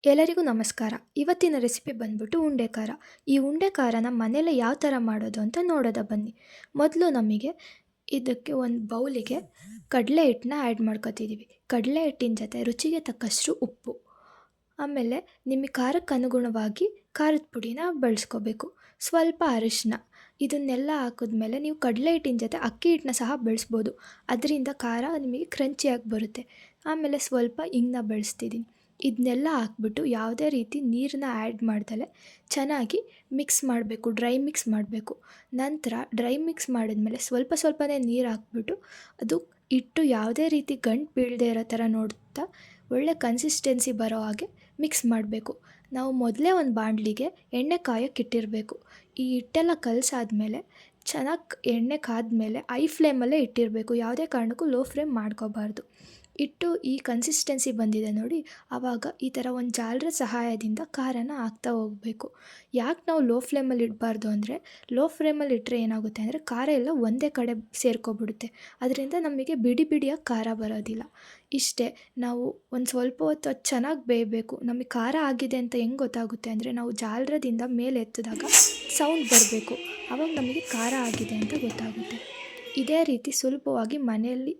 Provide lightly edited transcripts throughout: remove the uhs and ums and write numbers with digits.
ಎಲ್ಲರಿಗೂ ನಮಸ್ಕಾರ. ಇವತ್ತಿನ ರೆಸಿಪಿ ಬಂದ್ಬಿಟ್ಟು ಉಂಡೆ ಖಾರ. ಈ ಉಂಡೆ ಖಾರನ ಮನೇಲೆ ಯಾವ ಥರ ಮಾಡೋದು ಅಂತ ನೋಡೋದ ಬನ್ನಿ. ಮೊದಲು ನಮಗೆ ಇದಕ್ಕೆ ಒಂದು ಬೌಲಿಗೆ ಕಡಲೆ ಹಿಟ್ಟನ್ನ ಆ್ಯಡ್ ಮಾಡ್ಕೊತಿದ್ದೀವಿ. ಕಡಲೆ ಹಿಟ್ಟಿನ ಜೊತೆ ರುಚಿಗೆ ತಕ್ಕಷ್ಟು ಉಪ್ಪು, ಆಮೇಲೆ ನಿಮಗೆ ಖಾರಕ್ಕೆ ಅನುಗುಣವಾಗಿ ಖಾರದ ಪುಡಿನ ಬಳಸ್ಕೋಬೇಕು. ಸ್ವಲ್ಪ ಅರಿಶಿನ, ಇದನ್ನೆಲ್ಲ ಹಾಕಿದ್ಮೇಲೆ ನೀವು ಕಡಲೆ ಹಿಟ್ಟಿನ ಜೊತೆ ಅಕ್ಕಿ ಹಿಟ್ಟನ್ನ ಸಹ ಬಳಸ್ಬೋದು. ಅದರಿಂದ ಖಾರ ನಿಮಗೆ ಕ್ರಂಚಿಯಾಗಿ ಬರುತ್ತೆ. ಆಮೇಲೆ ಸ್ವಲ್ಪ ಹಿಂಗನ್ನ ಬಳಸ್ತಿದ್ದೀನಿ. ಇದನ್ನೆಲ್ಲ ಹಾಕ್ಬಿಟ್ಟು ಯಾವುದೇ ರೀತಿ ನೀರನ್ನ ಆ್ಯಡ್ ಮಾಡ್ದಲೆ ಚೆನ್ನಾಗಿ ಮಿಕ್ಸ್ ಮಾಡಬೇಕು, ಡ್ರೈ ಮಿಕ್ಸ್ ಮಾಡಬೇಕು. ನಂತರ ಡ್ರೈ ಮಿಕ್ಸ್ ಮಾಡಿದ್ಮೇಲೆ ಸ್ವಲ್ಪ ಸ್ವಲ್ಪನೇ ನೀರು ಹಾಕ್ಬಿಟ್ಟು ಅದು ಹಿಟ್ಟು ಯಾವುದೇ ರೀತಿ ಗಂಟು ಬೀಳದೇ ಇರೋ ಥರ ನೋಡ್ತಾ ಒಳ್ಳೆ ಕನ್ಸಿಸ್ಟೆನ್ಸಿ ಬರೋ ಹಾಗೆ ಮಿಕ್ಸ್ ಮಾಡಬೇಕು. ನಾವು ಮೊದಲೇ ಒಂದು ಬಾಣಲಿಗೆ ಎಣ್ಣೆ ಕಾಯೋಕ್ಕೆ ಇಟ್ಟಿರಬೇಕು. ಈ ಹಿಟ್ಟೆಲ್ಲ ಕಲಸಾದ್ಮೇಲೆ ಚೆನ್ನಾಗಿ ಎಣ್ಣೆ ಕಾದ್ಮೇಲೆ ಐ ಫ್ಲೇಮಲ್ಲೇ ಇಟ್ಟಿರಬೇಕು. ಯಾವುದೇ ಕಾರಣಕ್ಕೂ ಲೋ ಫ್ಲೇಮ್ ಮಾಡ್ಕೋಬಾರ್ದು. ಹಿಟ್ಟು ಈ ಕನ್ಸಿಸ್ಟೆನ್ಸಿ ಬಂದಿದೆ ನೋಡಿ, ಆವಾಗ ಈ ಥರ ಒಂದು ಜಾಲರ ಸಹಾಯದಿಂದ ಖಾರನ ಹಾಕ್ತಾ ಹೋಗಬೇಕು. ಯಾಕೆ ನಾವು ಲೋ ಫ್ಲೇಮಲ್ಲಿ ಇಡಬಾರ್ದು ಅಂದರೆ, ಲೋ ಫ್ಲೇಮಲ್ಲಿ ಇಟ್ಟರೆ ಏನಾಗುತ್ತೆ ಅಂದರೆ ಖಾರ ಎಲ್ಲ ಒಂದೇ ಕಡೆ ಸೇರ್ಕೊಬಿಡುತ್ತೆ. ಅದರಿಂದ ನಮಗೆ ಬಿಡಿ ಬಿಡಿಯಾಗಿ ಖಾರ ಬರೋದಿಲ್ಲ. ಇಷ್ಟೇ, ನಾವು ಒಂದು ಸ್ವಲ್ಪ ಹೊತ್ತು ಅದು ಚೆನ್ನಾಗಿ ಬೇಯಬೇಕು. ನಮಗೆ ಖಾರ ಆಗಿದೆ ಅಂತ ಹೆಂಗೆ ಗೊತ್ತಾಗುತ್ತೆ ಅಂದರೆ, ನಾವು ಜಾಲರದಿಂದ ಮೇಲೆ ಎತ್ತಿದಾಗ ಸೌಂಡ್ ಬರಬೇಕು. ಆವಾಗ ನಮಗೆ ಖಾರ ಆಗಿದೆ ಅಂತ ಗೊತ್ತಾಗುತ್ತೆ. ಇದೇ ರೀತಿ ಸುಲಭವಾಗಿ ಮನೆಯಲ್ಲಿ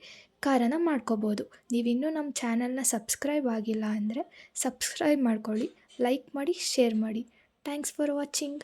ಖಾರನ ಮಾಡ್ಕೋಬೋದು. ನೀವಿನ್ನೂ ನಮ್ಮ ಚಾನಲ್ನ ಸಬ್ಸ್ಕ್ರೈಬ್ ಆಗಿಲ್ಲ ಅಂದರೆ ಸಬ್ಸ್ಕ್ರೈಬ್ ಮಾಡ್ಕೊಳ್ಳಿ, ಲೈಕ್ ಮಾಡಿ, ಶೇರ್ ಮಾಡಿ. Thanks for watching.